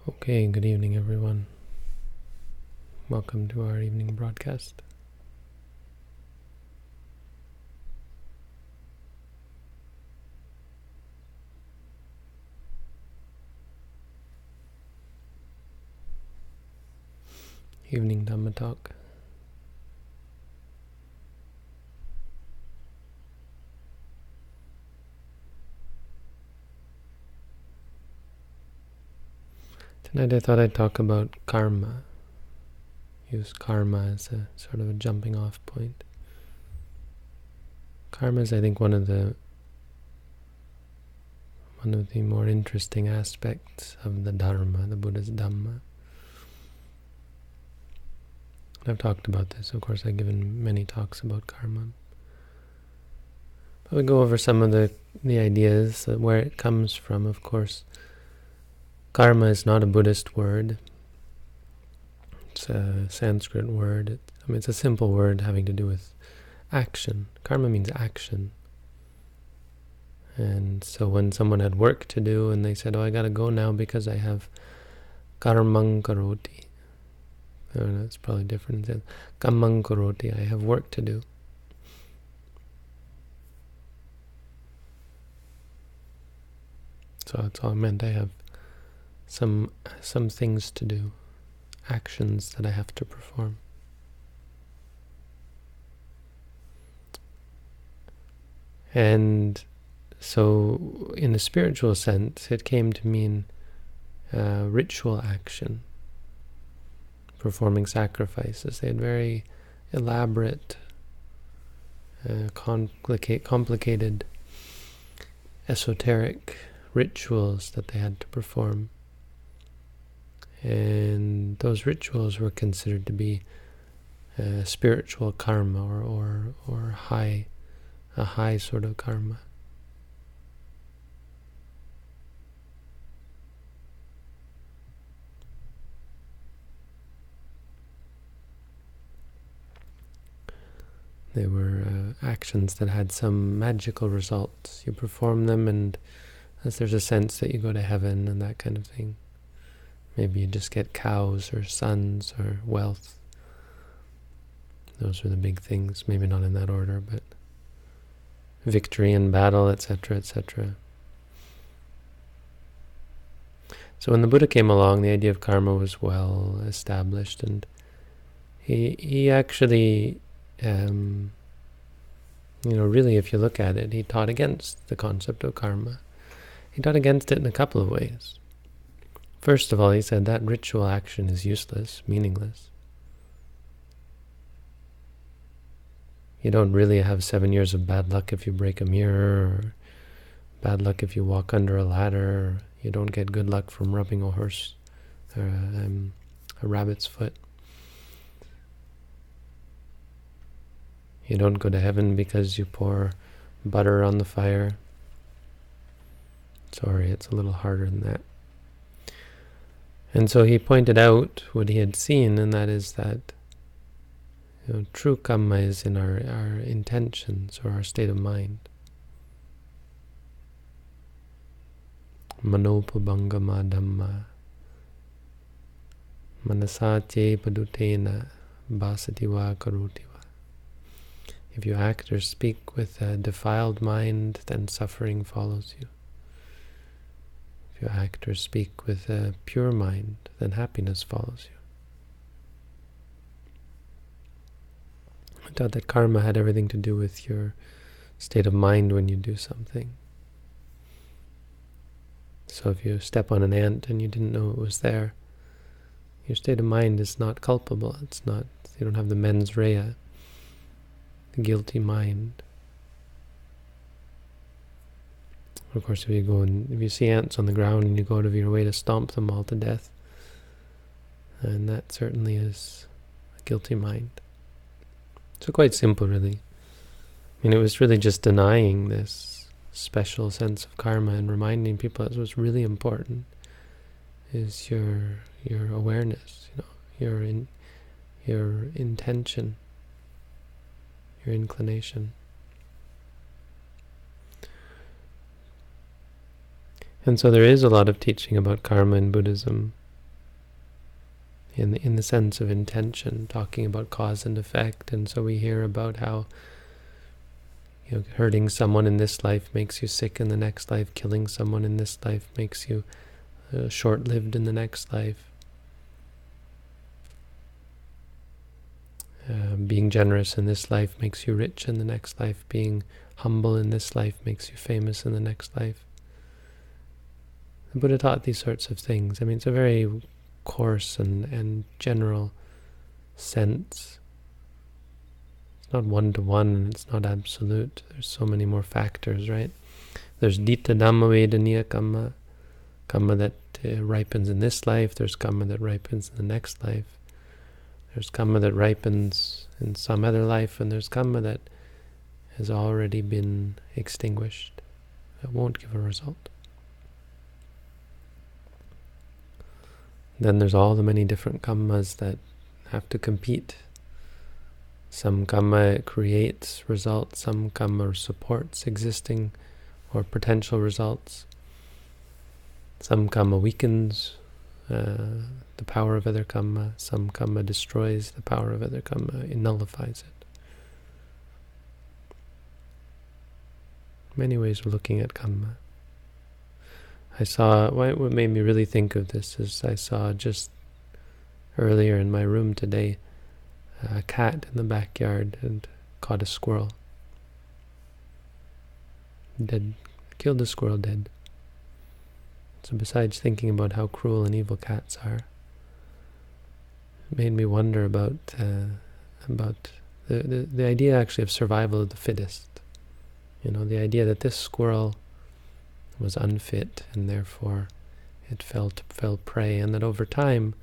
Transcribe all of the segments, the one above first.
Okay, good evening everyone. Welcome to our evening broadcast. Evening Dhamma talk. Tonight I thought I'd talk about karma. Use karma as a sort of a jumping off point. Karma is, I think, one of the more interesting aspects of the Dharma, the Buddha's Dhamma. I've talked about this, of course. I've given many talks about karma. But we go over some of the ideas, where it comes from, of course. Karma is not a Buddhist word. It's a Sanskrit word. It's a simple word having to do with action. Karma means action. And so when someone had work to do and they said, I gotta go now because I have karmang karoti. It's probably different. Kammang karoti, I have work to do. So that's all it meant. I have some things to do, actions that I have to perform. And so in a spiritual sense, it came to mean ritual action, performing sacrifices. They had very elaborate, complicated, esoteric rituals that they had to perform. And those rituals were considered to be spiritual karma or a high sort of karma. They were actions that had some magical results. You perform them and there's a sense that you go to heaven and that kind of thing. Maybe you just get cows or sons or wealth. Those are the big things. Maybe not in that order, but victory in battle, etc., etc. So when the Buddha came along, the idea of karma was well established, and he actually, really, if you look at it, he taught against the concept of karma. He taught against it in a couple of ways. First of all, he said that ritual action is useless, meaningless. You don't really have 7 years of bad luck if you break a mirror, or bad luck if you walk under a ladder, or you don't get good luck from rubbing a horse or a rabbit's foot. You don't go to heaven because you pour butter on the fire. Sorry, it's a little harder than that. And so he pointed out what he had seen, and that is that true karma is in our intentions or our state of mind. Manopabangama dhamma manasache padutena basatiwa karutiwa. If you act or speak with a defiled mind, then suffering follows you. If you act or speak with a pure mind, then happiness follows you. I thought that karma had everything to do with your state of mind when you do something. So if you step on an ant and you didn't know it was there, your state of mind is not culpable. It's not, you don't have the mens rea, the guilty mind. Of course, if you see ants on the ground and you go out of your way to stomp them all to death, and that certainly is a guilty mind. So quite simple, really. It was really just denying this special sense of karma and reminding people that what's really important is your awareness, your intention, your inclination. And so there is a lot of teaching about karma in Buddhism. in the sense of intention, talking about cause and effect. And so we hear about how hurting someone in this life makes you sick in the next life, killing someone in this life makes you short-lived in the next life. Being generous in this life makes you rich in the next life. Being humble in this life makes you famous in the next life. The Buddha taught these sorts of things. I mean, it's a very coarse and general sense. It's not one-to-one, and it's not absolute. There's so many more factors, right? There's Ditta Dhamma Vedaniya Kamma, Kamma that ripens in this life. There's Kamma that ripens in the next life. There's Kamma that ripens in some other life, and there's Kamma that has already been extinguished. It won't give a result. Then there's all the many different Kammas that have to compete. Some Kamma creates results, some Kamma supports existing or potential results. Some Kamma weakens the power of other Kamma. Some Kamma destroys the power of other Kamma. It nullifies it. Many ways of looking at Kamma. What made me really think of this is I saw just earlier in my room today a cat in the backyard and caught a squirrel. Dead. Killed the squirrel dead. So besides thinking about how cruel and evil cats are, it made me wonder about the idea actually of survival of the fittest. The idea that this squirrel was unfit and therefore it fell prey, and that over time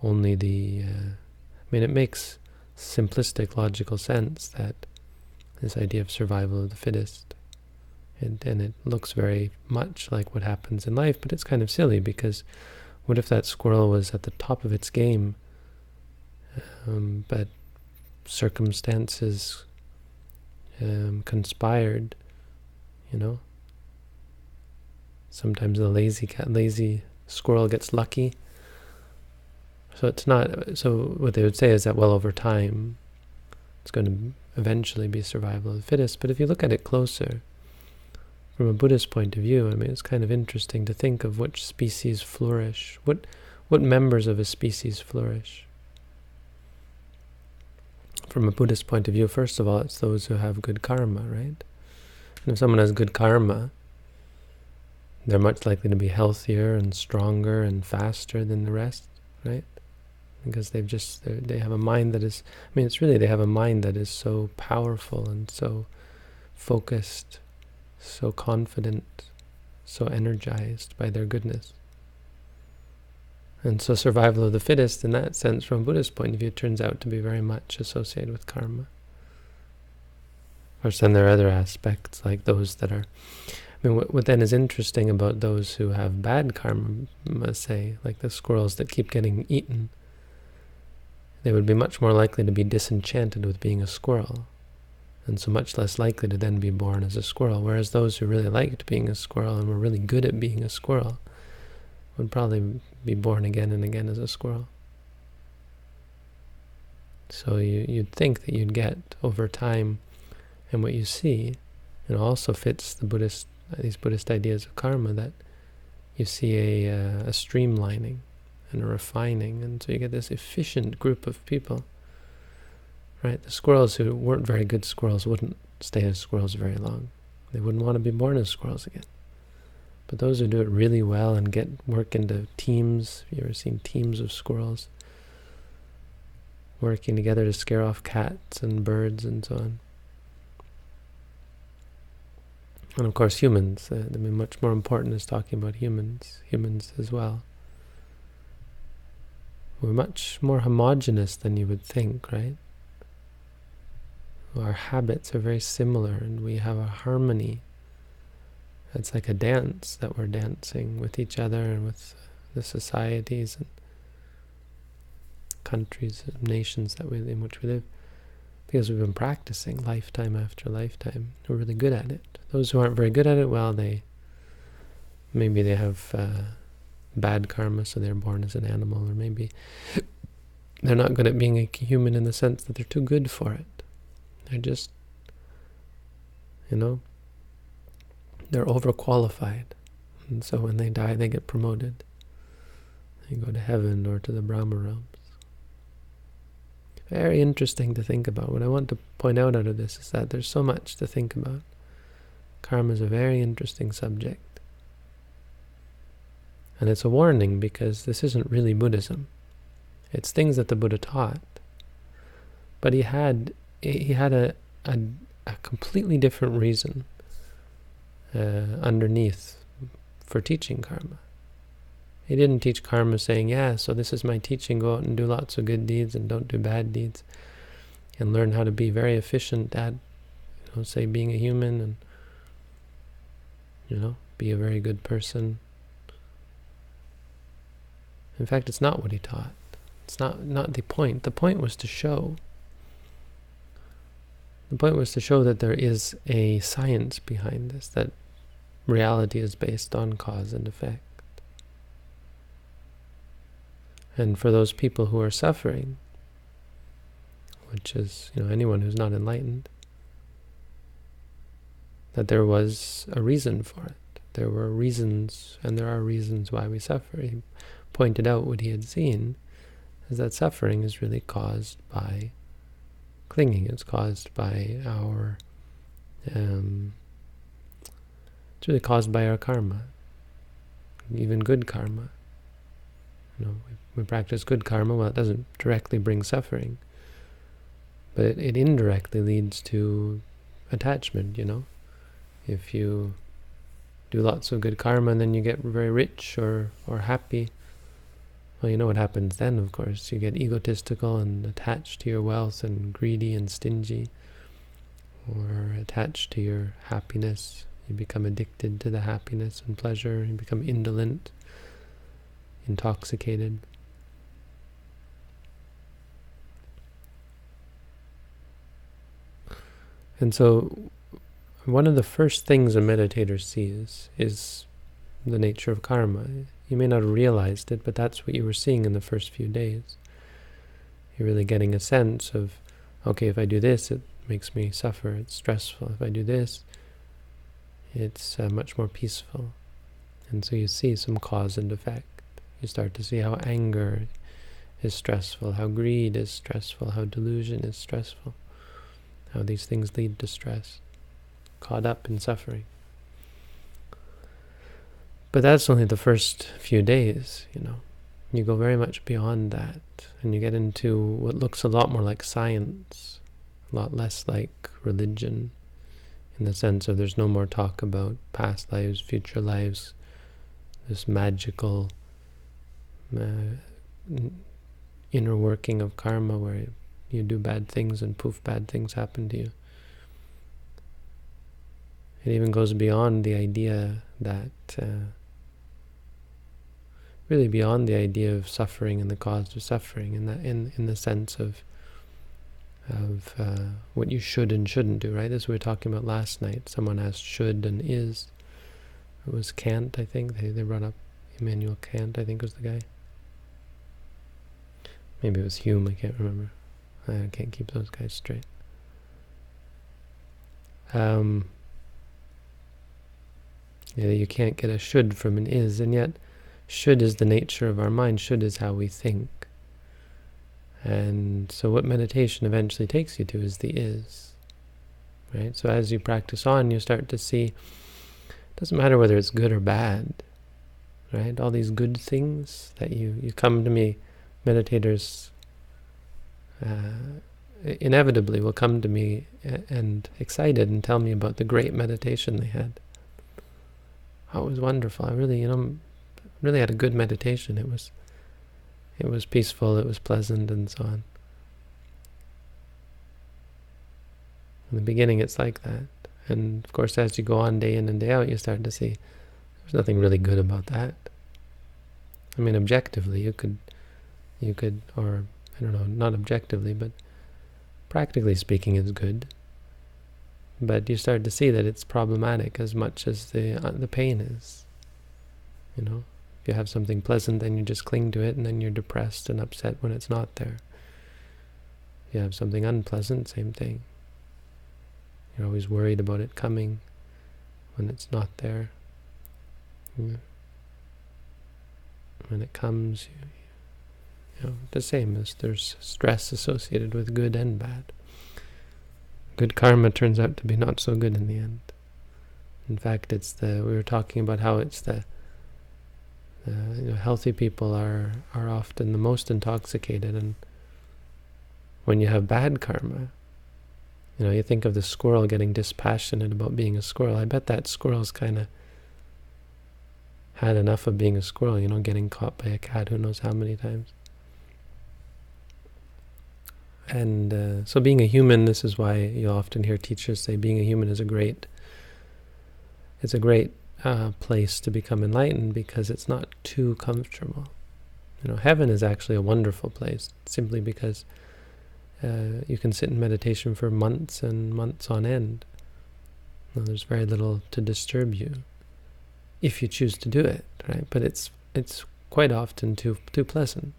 only it makes simplistic logical sense that this idea of survival of the fittest. And it looks very much like what happens in life, but it's kind of silly, because what if that squirrel was at the top of its game, but circumstances conspired, Sometimes the lazy squirrel gets lucky. So it's not. So what they would say is that, well, over time, it's going to eventually be survival of the fittest. But if you look at it closer, from a Buddhist point of view, it's kind of interesting to think of which species flourish, what members of a species flourish. From a Buddhist point of view, first of all, it's those who have good karma, right? And if someone has good karma, they're much likely to be healthier and stronger and faster than the rest, right? Because they have a mind that is, they have a mind that is so powerful and so focused, so confident, so energized by their goodness. And so survival of the fittest, in that sense, from a Buddhist point of view, turns out to be very much associated with karma. Of course, then there are other aspects, like those that are... what then is interesting about those who have bad karma, say, like the squirrels that keep getting eaten, they would be much more likely to be disenchanted with being a squirrel, and so much less likely to then be born as a squirrel, whereas those who really liked being a squirrel and were really good at being a squirrel would probably be born again and again as a squirrel. So you'd think that you'd get over time, and what you see, also fits these Buddhist ideas of karma, that you see a streamlining and a refining, and so you get this efficient group of people. Right? The squirrels who weren't very good squirrels wouldn't stay as squirrels very long. They wouldn't want to be born as squirrels again. But those who do it really well and work into teams, have you ever seen teams of squirrels working together to scare off cats and birds and so on? And of course humans, much more important is talking about humans as well. We're much more homogeneous than you would think, right? Our habits are very similar, and we have a harmony. It's like a dance that we're dancing with each other and with the societies and countries and nations in which we live, because we've been practicing lifetime after lifetime. We're really good at it. Those who aren't very good at it, well, maybe they have bad karma, so they're born as an animal, or maybe they're not good at being a human in the sense that they're too good for it. They're just, they're overqualified. And so when they die, they get promoted. They go to heaven or to the Brahma realms. Very interesting to think about. What I want to point out of this is that there's so much to think about. Karma is a very interesting subject. And it's a warning, because this isn't really Buddhism. It's things that the Buddha taught. But he had a completely different reason underneath for teaching karma. He didn't teach karma saying, yeah, so this is my teaching, go out and do lots of good deeds and don't do bad deeds, and learn how to be very efficient at, say, being a human, and, be a very good person. In fact, it's not what he taught. It's not the point. The point was to show. The point was to show that there is a science behind this, that reality is based on cause and effect. And for those people who are suffering, which is, anyone who's not enlightened, that there was a reason for it. There were reasons, and there are reasons why we suffer. He pointed out what he had seen, is that suffering is really caused by clinging. It's caused by our, it's really caused by our karma, even good karma. We practice good karma. Well, it doesn't directly bring suffering, but it indirectly leads to attachment, If you do lots of good karma and then you get very rich or happy, well, you know what happens then, of course. You get egotistical and attached to your wealth, and greedy and stingy, or attached to your happiness. You become addicted to the happiness and pleasure. You become indolent, intoxicated. And so one of the first things a meditator sees is the nature of karma. You may not have realized it, but that's what you were seeing in the first few days. You're really getting a sense of, okay, if I do this, it makes me suffer, it's stressful. If I do this, it's much more peaceful. And so you see some cause and effect. You start to see how anger is stressful, how greed is stressful, how delusion is stressful, how these things lead to stress, caught up in suffering. But that's only the first few days, You go very much beyond that, and you get into what looks a lot more like science, a lot less like religion, in the sense of there's no more talk about past lives, future lives, this magical inner working of karma where you do bad things and poof, bad things happen to you. It even goes beyond the idea that, really beyond the idea of suffering and the cause of suffering, in the sense of what you should and shouldn't do, right? This we were talking about last night. Someone asked should and is. It was Kant, I think. They brought up Immanuel Kant, I think was the guy. Maybe it was Hume, I can't remember. I can't keep those guys straight. You can't get a should from an is, and yet should is the nature of our mind. Should is how we think. And so what meditation eventually takes you to is the is. Right? So as you practice on, you start to see, it doesn't matter whether it's good or bad. Right? All these good things that you come to me, meditators inevitably will come to me and excited and tell me about the great meditation they had. Oh, it was wonderful. I really, really had a good meditation. It was peaceful, it was pleasant, and so on. In the beginning, it's like that. And of course, as you go on day in and day out, you start to see there's nothing really good about that. I mean, objectively, you could, or I don't know, not objectively, but practically speaking, it's good. But you start to see that it's problematic as much as the pain is. If you have something pleasant, then you just cling to it, and then you're depressed and upset when it's not there. If you have something unpleasant, same thing. You're always worried about it coming when it's not there. When it comes, the same as there's stress associated with good and bad. Good karma turns out to be not so good in the end. In fact, we were talking about how it's healthy people are often the most intoxicated, and when you have bad karma, you think of the squirrel getting dispassionate about being a squirrel. I bet that squirrel's kind of had enough of being a squirrel, getting caught by a cat who knows how many times. And so being a human, this is why you'll often hear teachers say being a human is a great place to become enlightened, because it's not too comfortable. Heaven is actually a wonderful place, simply because you can sit in meditation for months and months on end. There's very little to disturb you if you choose to do it, right? But it's quite often too pleasant.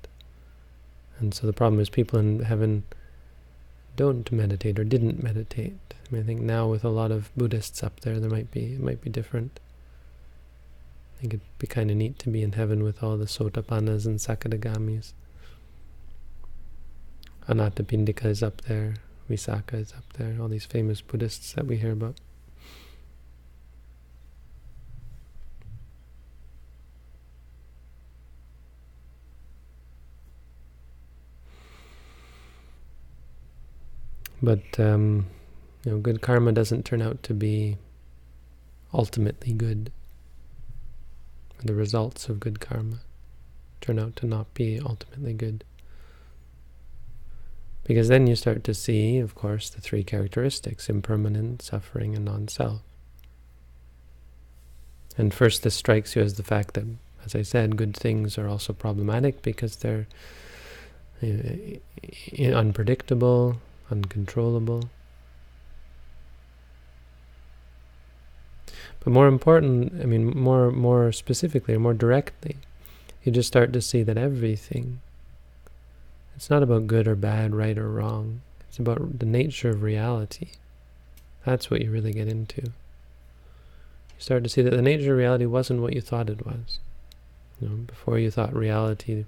And so the problem is people in heaven don't meditate or didn't meditate. I think now with a lot of Buddhists up there, it might be different. I think it'd be kind of neat to be in heaven with all the Sotapannas and Sakadagamis. Anathapindika is up there, Visakha is up there, all these famous Buddhists that we hear about. But good karma doesn't turn out to be ultimately good. The results of good karma turn out to not be ultimately good. Because then you start to see, of course, the three characteristics: impermanent, suffering, and non-self. And first this strikes you as the fact that, as I said, good things are also problematic because they're unpredictable, uncontrollable. But more important, more specifically or more directly, you just start to see that everything, it's not about good or bad, right or wrong. It's about the nature of reality. That's what you really get into. You start to see that the nature of reality wasn't what you thought it was. Before you thought reality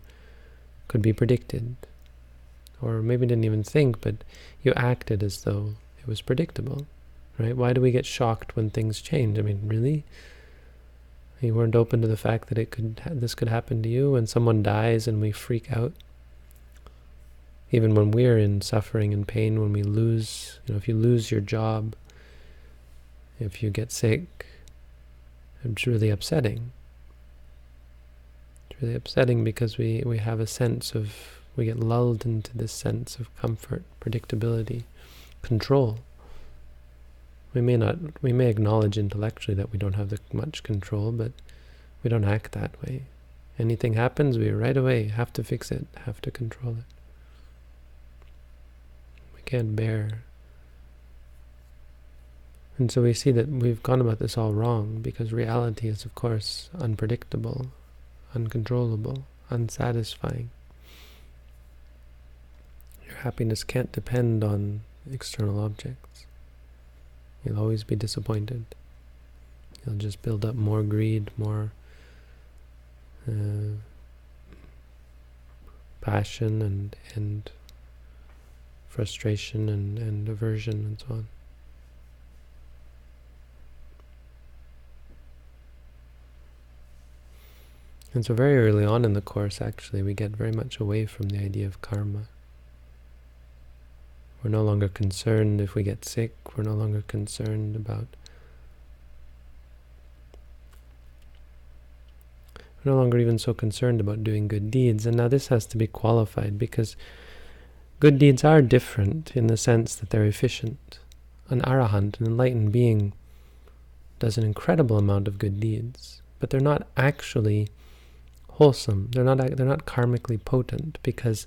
could be predicted. Or maybe didn't even think, but you acted as though it was predictable. Right? Why do we get shocked when things change? Really? You weren't open to the fact that this could happen to you when someone dies and we freak out? Even when we're in suffering and pain, when we lose, if you lose your job, if you get sick, it's really upsetting. It's really upsetting because we have a sense of, we get lulled into this sense of comfort, predictability, control. We may acknowledge intellectually that we don't have much control, but we don't act that way. Anything happens, we right away have to fix it, have to control it. We can't bear. And so we see that we've gone about this all wrong, because reality is, of course, unpredictable, uncontrollable, unsatisfying. Your happiness can't depend on external objects. You'll always be disappointed. You'll just build up more greed, more passion and frustration and aversion and so on. And so very early on in the course, actually, we get very much away from the idea of karma. We're no longer concerned if we get sick. We're no longer concerned about... We're no longer even so concerned about doing good deeds. And now this has to be qualified, because good deeds are different in the sense that they're efficient. An arahant, an enlightened being, does an incredible amount of good deeds, but they're not actually wholesome. They're not karmically potent, because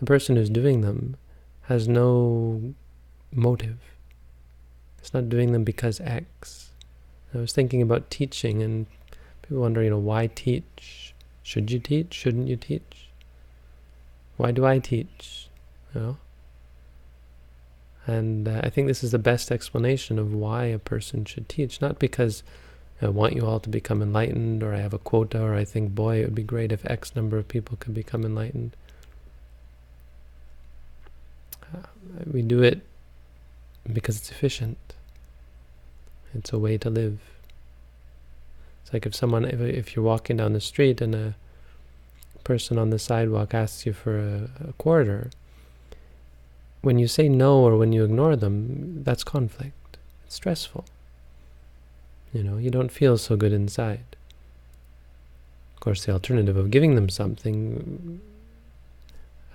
the person who's doing them has no motive. It's not doing them because X. I was thinking about teaching, and people wonder, why teach? Should you teach? Shouldn't you teach? Why do I teach? And I think this is the best explanation of why a person should teach. Not because I want you all to become enlightened, or I have a quota, or I think, boy, it would be great if X number of people could become enlightened. We do it because it's efficient. It's a way to live. It's like if you're walking down the street and a person on the sidewalk asks you for a quarter, when you say no or when you ignore them, that's conflict. It's stressful. You don't feel so good inside. Of course, the alternative of giving them something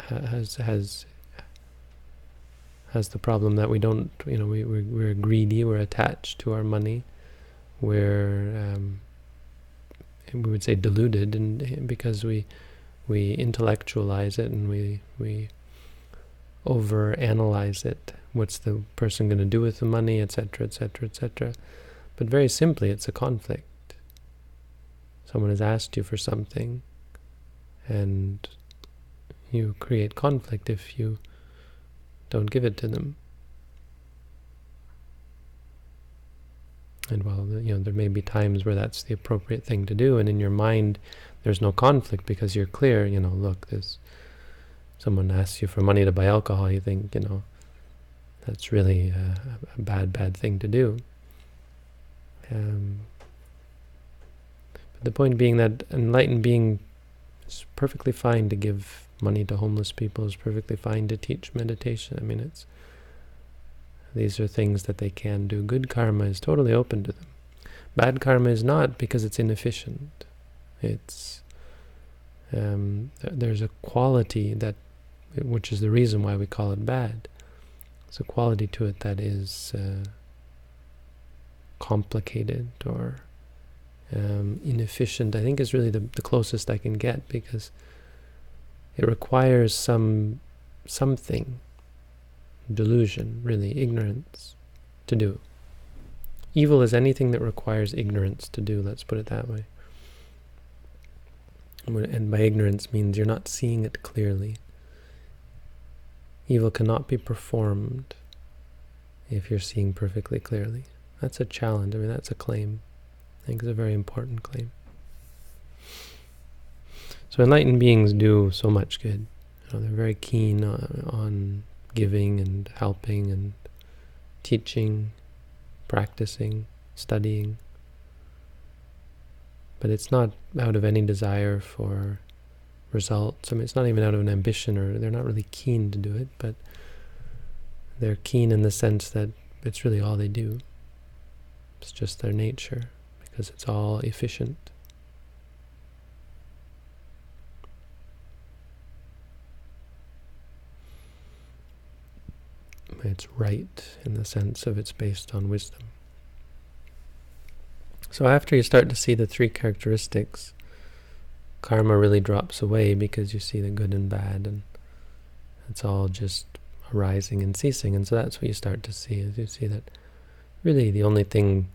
has the problem that we don't, we're greedy, we're attached to our money, we're, we would say, deluded, and because we intellectualize it and we overanalyze it. What's the person going to do with the money, etc., etc., etc. But very simply, it's a conflict. Someone has asked you for something, and you create conflict if you don't give it to them. And while there may be times where that's the appropriate thing to do, and in your mind there's no conflict because you're clear, look, someone asks you for money to buy alcohol, you think, that's really a bad thing to do. But the point being that enlightened being is perfectly fine to give money to homeless people, is perfectly fine to teach meditation. I mean, these are things that they can do. Good karma is totally open to them. Bad karma is not, because it's inefficient. It's there's a quality which is the reason why we call it bad. There's a quality to it that is complicated or inefficient. I think is really the closest I can get, because it requires something, delusion, really, ignorance, to do. Evil is anything that requires ignorance to do, let's put it that way. And by ignorance means you're not seeing it clearly. Evil cannot be performed if you're seeing perfectly clearly. That's a challenge. I mean, that's a claim. I think it's a very important claim. So enlightened beings do so much good. They're very keen on giving and helping and teaching, practicing, studying. But it's not out of any desire for results. I mean, it's not even out of an ambition, or they're not really keen to do it, but they're keen in the sense that it's really all they do. It's just their nature, because it's all efficient. It's right in the sense of it's based on wisdom. So after you start to see the three characteristics, karma really drops away, because you see the good and bad, and it's all just arising and ceasing. And so that's what you start to see, is you see that really the only thing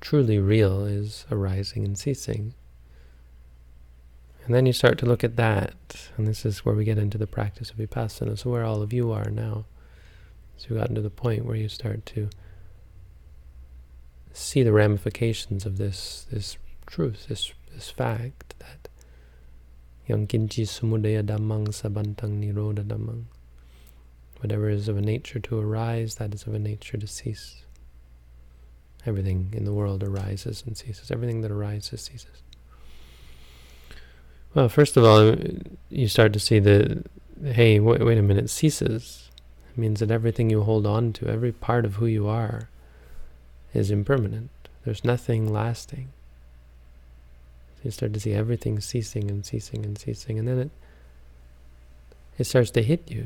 truly real is arising and ceasing. And then you start to look at that, and this is where we get into the practice of vipassana, so where all of you are now. So you've gotten to the point where you start to see the ramifications of this truth, this fact that yang kinchi samudaya dhammang sabantang nirodha dhammang. Whatever is of a nature to arise, that is of a nature to cease. Everything in the world arises and ceases. Everything that arises ceases. Well, first of all, you start to see hey, wait a minute, ceases. It means that everything you hold on to, every part of who you are, is impermanent. There's nothing lasting. So you start to see everything ceasing and ceasing and ceasing, and then it starts to hit you,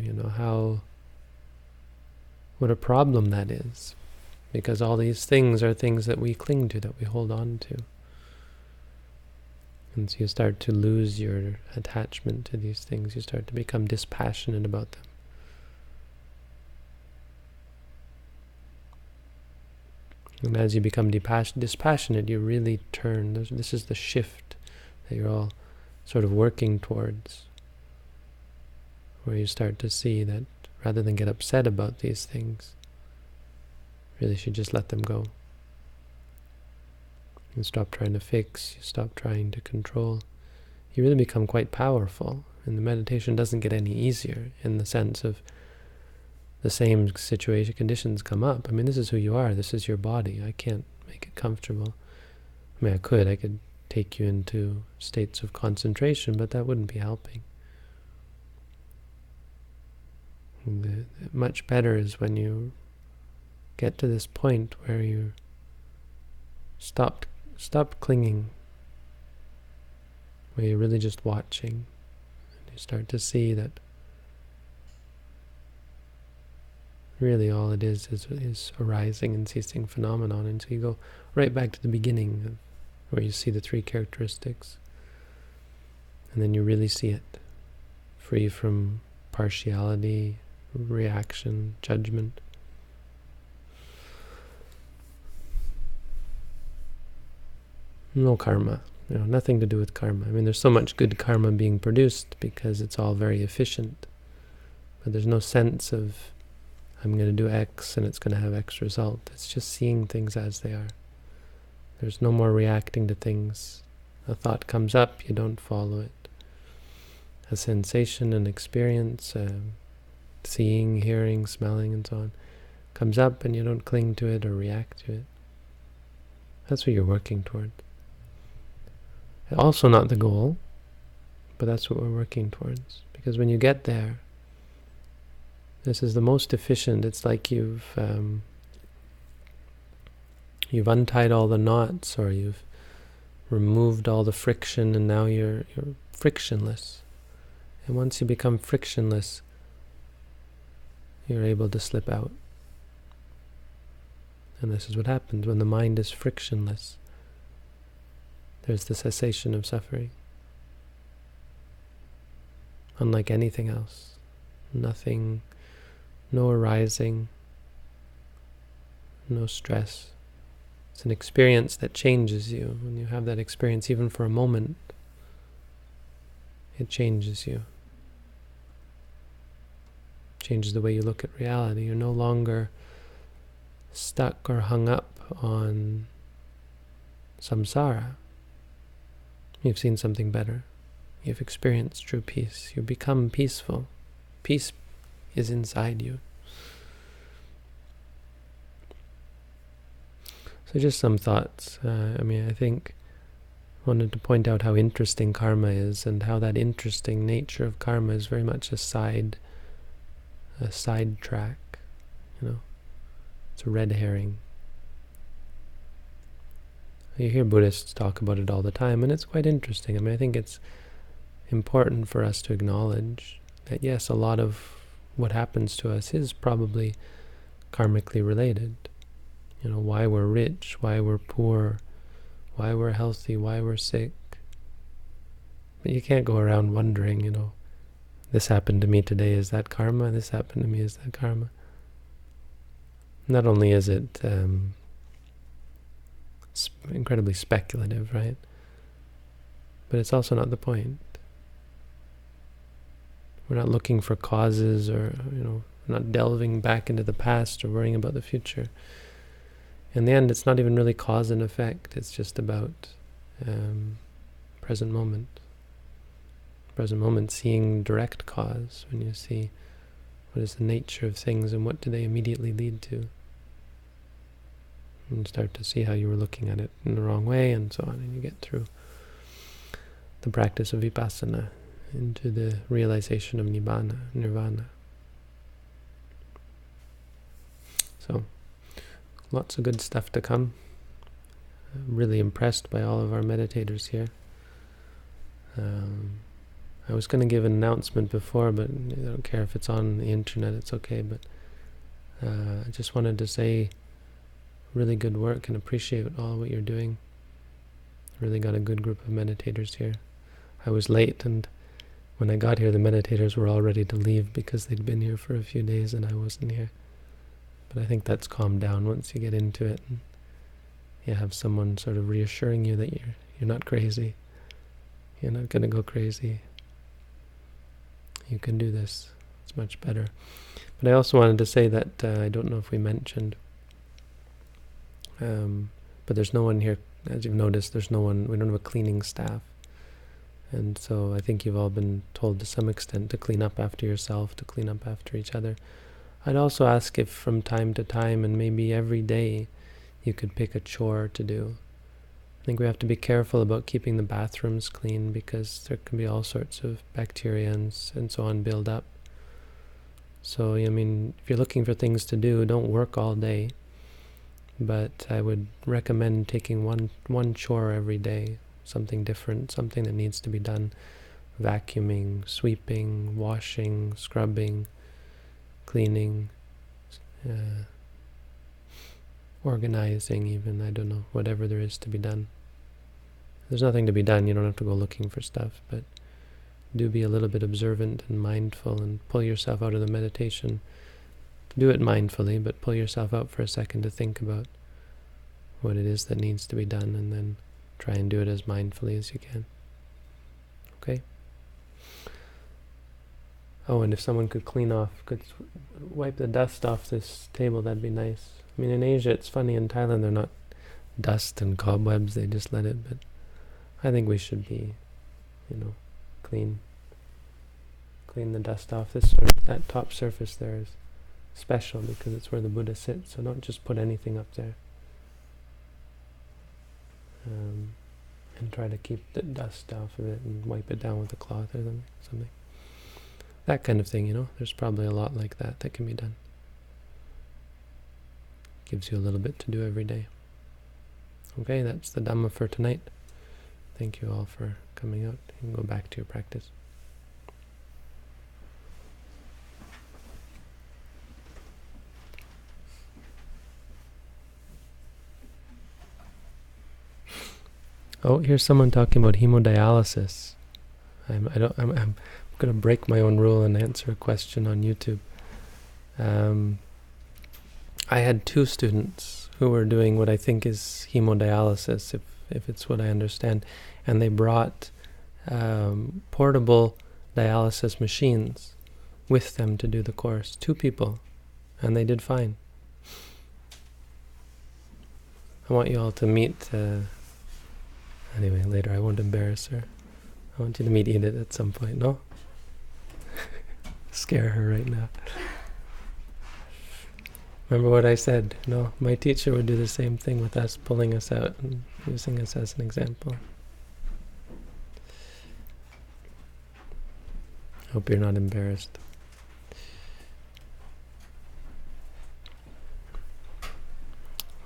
what a problem that is. Because all these things are things that we cling to, that we hold on to. And so you start to lose your attachment to these things. You start to become dispassionate about them. And as you become dispassionate, you really turn. This is the shift that you're all sort of working towards, where you start to see that rather than get upset about these things, really should just let them go. You stop trying to fix, you stop trying to control. You really become quite powerful, and the meditation doesn't get any easier in the sense of the same situation, conditions come up. I mean, this is who you are, this is your body. I can't make it comfortable. I mean, I could take you into states of concentration, but that wouldn't be helping. Much better is when you get to this point where you stop clinging, where you're really just watching, and you start to see that really all it is arising and ceasing phenomenon. And so you go right back to the beginning, where you see the three characteristics, and then you really see it, free from partiality, reaction, judgment. No karma, nothing to do with karma. I mean, there's so much good karma being produced because it's all very efficient, but there's no sense of I'm going to do X and it's going to have X result. It's just seeing things as they are. There's no more reacting to things. A thought comes up, you don't follow it. A sensation, an experience, seeing, hearing, smelling, and so on, comes up and you don't cling to it or react to it. That's what you're working toward. Also not the goal, but that's what we're working towards. Because when you get there, this is the most efficient. It's like you've untied all the knots, or you've removed all the friction, and now you're frictionless. And once you become frictionless, you're able to slip out. And this is what happens when the mind is frictionless. There's the cessation of suffering. Unlike anything else. Nothing, no arising, no stress. It's an experience that changes you. When you have that experience, even for a moment, it changes you. Changes the way you look at reality. You're no longer stuck or hung up on samsara. You've seen something better. You've experienced true peace. You become peaceful. Peace is inside you. So just some thoughts. I think I wanted to point out how interesting karma is, and how that interesting nature of karma is very much a side track. It's a red herring. You hear Buddhists talk about it all the time, and it's quite interesting. I think it's important for us to acknowledge that yes, a lot of what happens to us is probably karmically related. Why we're rich, why we're poor, why we're healthy, why we're sick. But you can't go around wondering, this happened to me today, is that karma? This happened to me, is that karma? Not only is it incredibly speculative, right? But it's also not the point. We're not looking for causes, or we're not delving back into the past or worrying about the future. In the end, it's not even really cause and effect. It's just about present moment. Present moment, seeing direct cause. When you see what is the nature of things and what do they immediately lead to. And start to see how you were looking at it in the wrong way, and so on, and you get through the practice of vipassana into the realization of nirvana. So, lots of good stuff to come. I'm really impressed by all of our meditators here. I was going to give an announcement before, but I don't care if it's on the internet, it's okay, but I just wanted to say really good work and appreciate all what you're doing. Really got a good group of meditators here. I was late, and when I got here the meditators were all ready to leave because they'd been here for a few days and I wasn't here. But I think that's calmed down once you get into it, and you have someone sort of reassuring you that you're not crazy. You're not going to go crazy. You can do this. It's much better. But I also wanted to say that, I don't know if we mentioned, but there's no one here, as you've noticed, we don't have a cleaning staff. And so I think you've all been told to some extent to clean up after yourself, to clean up after each other. I'd also ask if from time to time, and maybe every day, you could pick a chore to do. I think we have to be careful about keeping the bathrooms clean, because there can be all sorts of bacteria and so on build up. So, I mean, if you're looking for things to do, don't work all day. But I would recommend taking one chore every day, something different, something that needs to be done. Vacuuming, sweeping, washing, scrubbing, cleaning, organizing even, I don't know, whatever there is to be done. There's nothing to be done, you don't have to go looking for stuff, but do be a little bit observant and mindful and pull yourself out of the meditation. Do it mindfully, but pull yourself out for a second to think about what it is that needs to be done, and then try and do it as mindfully as you can. Okay? Oh, and if someone could could wipe the dust off this table, that'd be nice. I mean, in Asia, it's funny, in Thailand, they're not dust and cobwebs, they just let it, but I think we should be, clean the dust off. That top surface there is special because it's where the Buddha sits, so don't just put anything up there. And try to keep the dust off of it and wipe it down with a cloth or something. That kind of thing, there's probably a lot like that can be done. Gives you a little bit to do every day. Okay, that's the Dhamma for tonight. Thank you all for coming out. You can go back to your practice. Oh, here's someone talking about hemodialysis. I'm going to break my own rule and answer a question on YouTube. I had 2 students who were doing what I think is hemodialysis, if it's what I understand, and they brought portable dialysis machines with them to do the course. 2 people, and they did fine. I want you all to meet... Anyway, later, I won't embarrass her. I want you to meet Edith at some point, no? Scare her right now. Remember what I said? No, my teacher would do the same thing with us, pulling us out and using us as an example. Hope you're not embarrassed.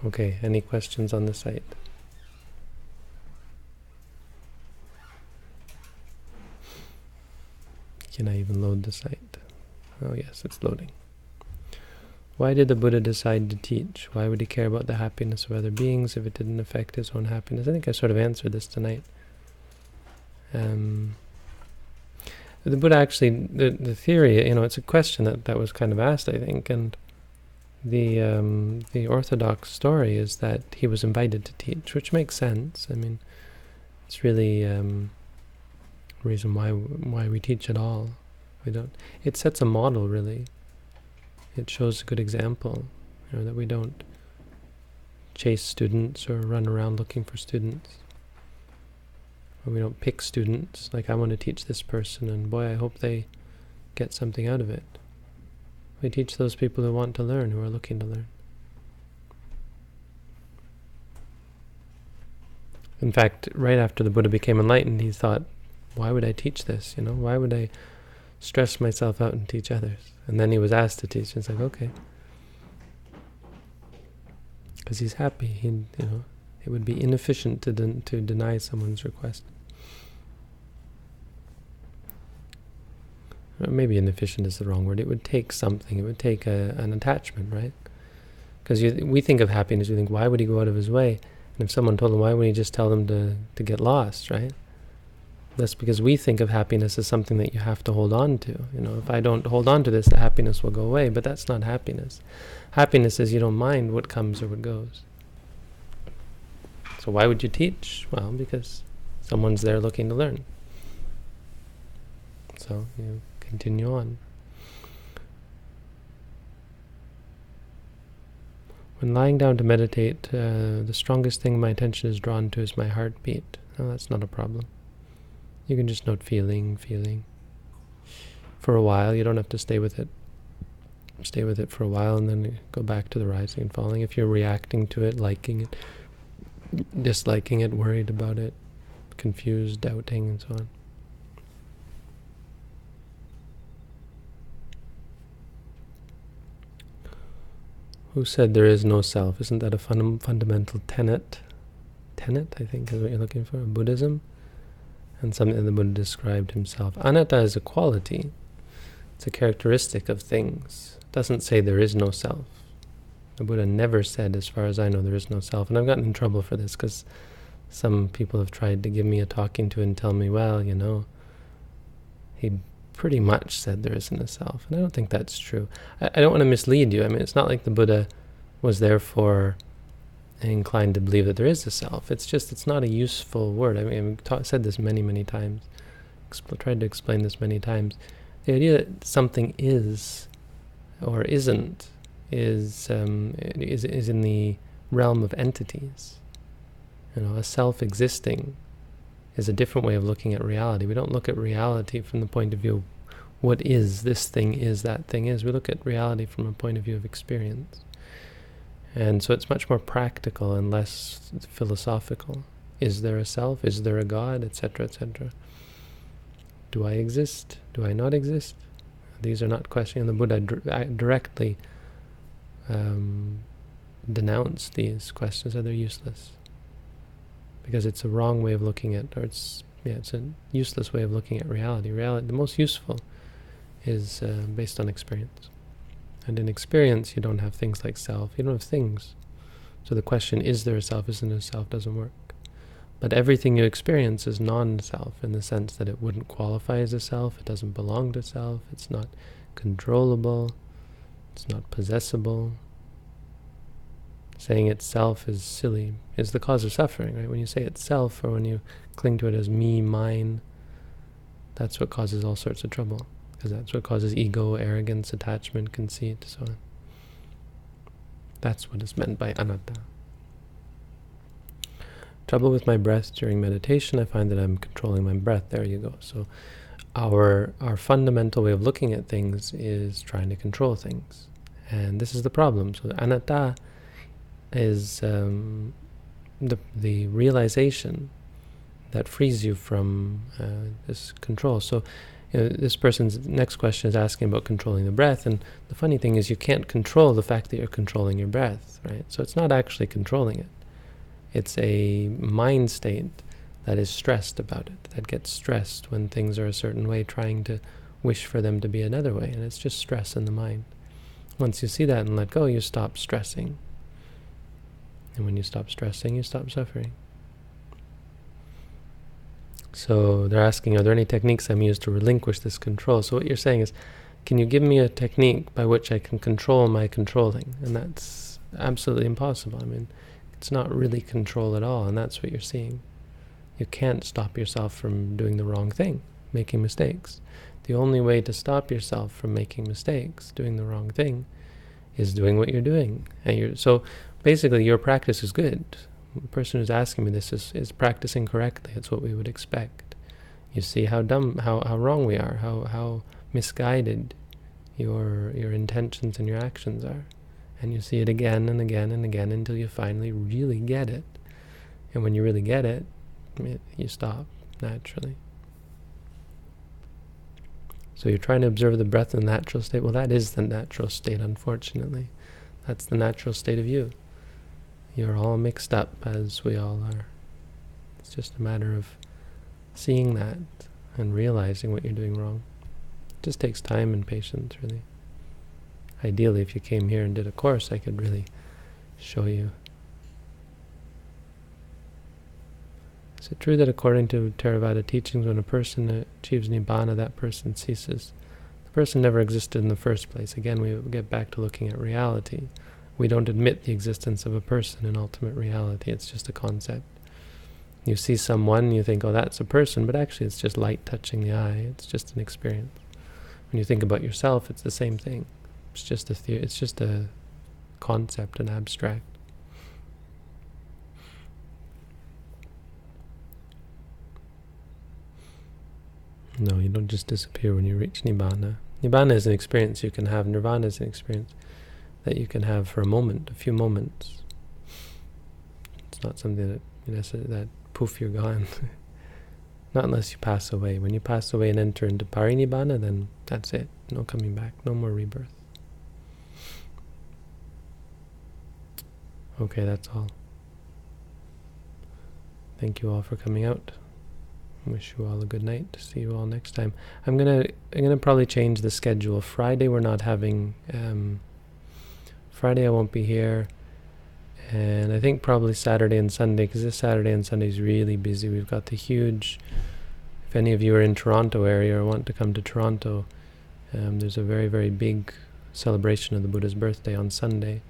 Okay, any questions on the site? Can I even load the site? Oh yes, it's loading. Why did the Buddha decide to teach? Why would he care about the happiness of other beings if it didn't affect his own happiness? I think I sort of answered this tonight. The Buddha actually, the theory, it's a question that was kind of asked, I think, and the orthodox story is that he was invited to teach, which makes sense. I mean, it's really... reason why we teach at all. It sets a model, really. It shows a good example, that we don't chase students or run around looking for students. Or we don't pick students, like I want to teach this person and boy, I hope they get something out of it. We teach those people who want to learn, who are looking to learn. In fact, right after the Buddha became enlightened, he thought, why would I teach this? Why would I stress myself out and teach others? And then he was asked to teach, and it's like, okay. Because he's happy. It would be inefficient to deny someone's request. Or maybe inefficient is the wrong word. It would take something. It would take an attachment, right? Because we think of happiness, we think, why would he go out of his way? And if someone told him, why wouldn't he just tell them to get lost, right? That's because we think of happiness as something that you have to hold on to. If I don't hold on to this, the happiness will go away. But that's not happiness. Happiness is you don't mind what comes or what goes. So why would you teach? Well, because someone's there looking to learn. So you continue on. When lying down to meditate, the strongest thing my attention is drawn to is my heartbeat. No, that's not a problem. You can just note feeling. For a while, you don't have to stay with it. Stay with it for a while and then go back to the rising and falling. If you're reacting to it, liking it, disliking it, worried about it, confused, doubting, and so on. Who said there is no self? Isn't that a fundamental tenet? Tenet, I think, is what you're looking for, in Buddhism, and something that the Buddha described himself. Anatta is a quality. It's a characteristic of things. It doesn't say there is no self. The Buddha never said, as far as I know, there is no self. And I've gotten in trouble for this because some people have tried to give me a talking to and tell me, well, you know, he pretty much said there isn't a self. And I don't think that's true. I don't want to mislead you. I mean, it's not like the Buddha was therefore inclined to believe that there is a self. It's just, it's not a useful word. I mean, I've said this many, many times. Tried to explain this many times. The idea that something is or isn't is in the realm of entities. You know, a self existing is a different way of looking at reality. We don't look at reality from the point of view of what is this thing is, that thing is. We look at reality from a point of view of experience. And so it's much more practical and less philosophical. Is there a self? Is there a God? Etc., etc. Do I exist? Do I not exist? These are not questions. The Buddha directly denounced these questions, that they're useless. Because it's a wrong way of looking at, or it's a useless way of looking at reality. Reality, the most useful, is based on experience. And in experience, you don't have things like self. You don't have things. So the question, is there a self, isn't there a self, doesn't work. But everything you experience is non-self, in the sense that it wouldn't qualify as a self, it doesn't belong to self, it's not controllable, it's not possessible. Saying itself is silly, is the cause of suffering, right? When you say itself, or when you cling to it as me, mine, that's what causes all sorts of trouble, because that's what causes ego, arrogance, attachment, conceit, so on. That's what is meant by anatta. Trouble with my breath during meditation, I find that I'm controlling my breath. There you go. So our fundamental way of looking at things is trying to control things. And this is the problem. So anatta is the realization that frees you from this control. So this person's next question is asking about controlling the breath, and the funny thing is you can't control the fact that you're controlling your breath, right? So it's not actually controlling it. It's a mind state that is stressed about it, that gets stressed when things are a certain way, trying to wish for them to be another way, and it's just stress in the mind. Once you see that and let go, you stop stressing. And when you stop stressing, you stop suffering. So they're asking, are there any techniques I'm used to relinquish this control? So what you're saying is, can you give me a technique by which I can control my controlling? And that's absolutely impossible. I mean, it's not really control at all, and that's what you're seeing. You can't stop yourself from doing the wrong thing, making mistakes. The only way to stop yourself from making mistakes, doing the wrong thing, is doing what you're doing. And so basically your practice is good. The person who's asking me this is practicing correctly. It's what we would expect. You see how dumb, how wrong we are, how misguided your intentions and your actions are. And you see it again and again and again until you finally really get it. And when you really get it, you stop naturally. So you're trying to observe the breath in the natural state. Well, that is the natural state, unfortunately. That's the natural state of you. You're all mixed up, as we all are. It's just a matter of seeing that and realizing what you're doing wrong. It just takes time and patience, really. Ideally, if you came here and did a course, I could really show you. Is it true that according to Theravada teachings, when a person achieves Nibbana, that person ceases? The person never existed in the first place. Again, we get back to looking at reality. We don't admit the existence of a person in ultimate reality. It's just a concept. You see someone, you think, oh, that's a person, but actually it's just light touching the eye. It's just an experience. When you think about yourself, it's the same thing. It's just a concept and abstract. No, you don't just disappear when you reach Nibbana. Nibbana is an experience you can have. Nirvana is an experience that you can have for a moment, a few moments. It's not something that, that poof, you're gone. Not unless you pass away. When you pass away and enter into Parinibbana, then that's it. No coming back. No more rebirth. Okay, that's all. Thank you all for coming out. Wish you all a good night. See you all next time. I'm gonna probably change the schedule. Friday we're not having. Friday I won't be here, and I think probably Saturday and Sunday, because this Saturday and Sunday is really busy. We've got the huge. If any of you are in Toronto area or want to come to Toronto, there's a very, very big celebration of the Buddha's birthday on Sunday.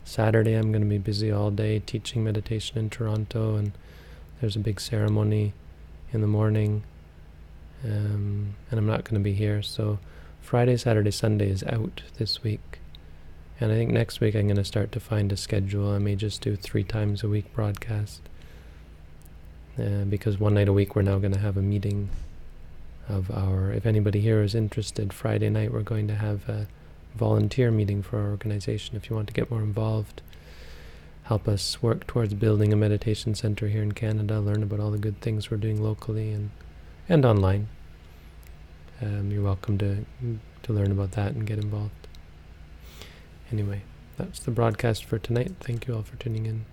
Saturday I'm going to be busy all day teaching meditation in Toronto, and there's a big ceremony in the morning, and I'm not going to be here. So Friday, Saturday, Sunday is out this week, and I think next week I'm going to start to find a schedule. I may just do 3 times a week broadcast, because one night a week we're now going to have a meeting of our, if anybody here is interested, Friday night we're going to have a volunteer meeting for our organization. If you want to get more involved, help us work towards building a meditation center here in Canada, learn about all the good things we're doing locally and online, you're welcome to learn about that and get involved. Anyway, that's the broadcast for tonight. Thank you all for tuning in.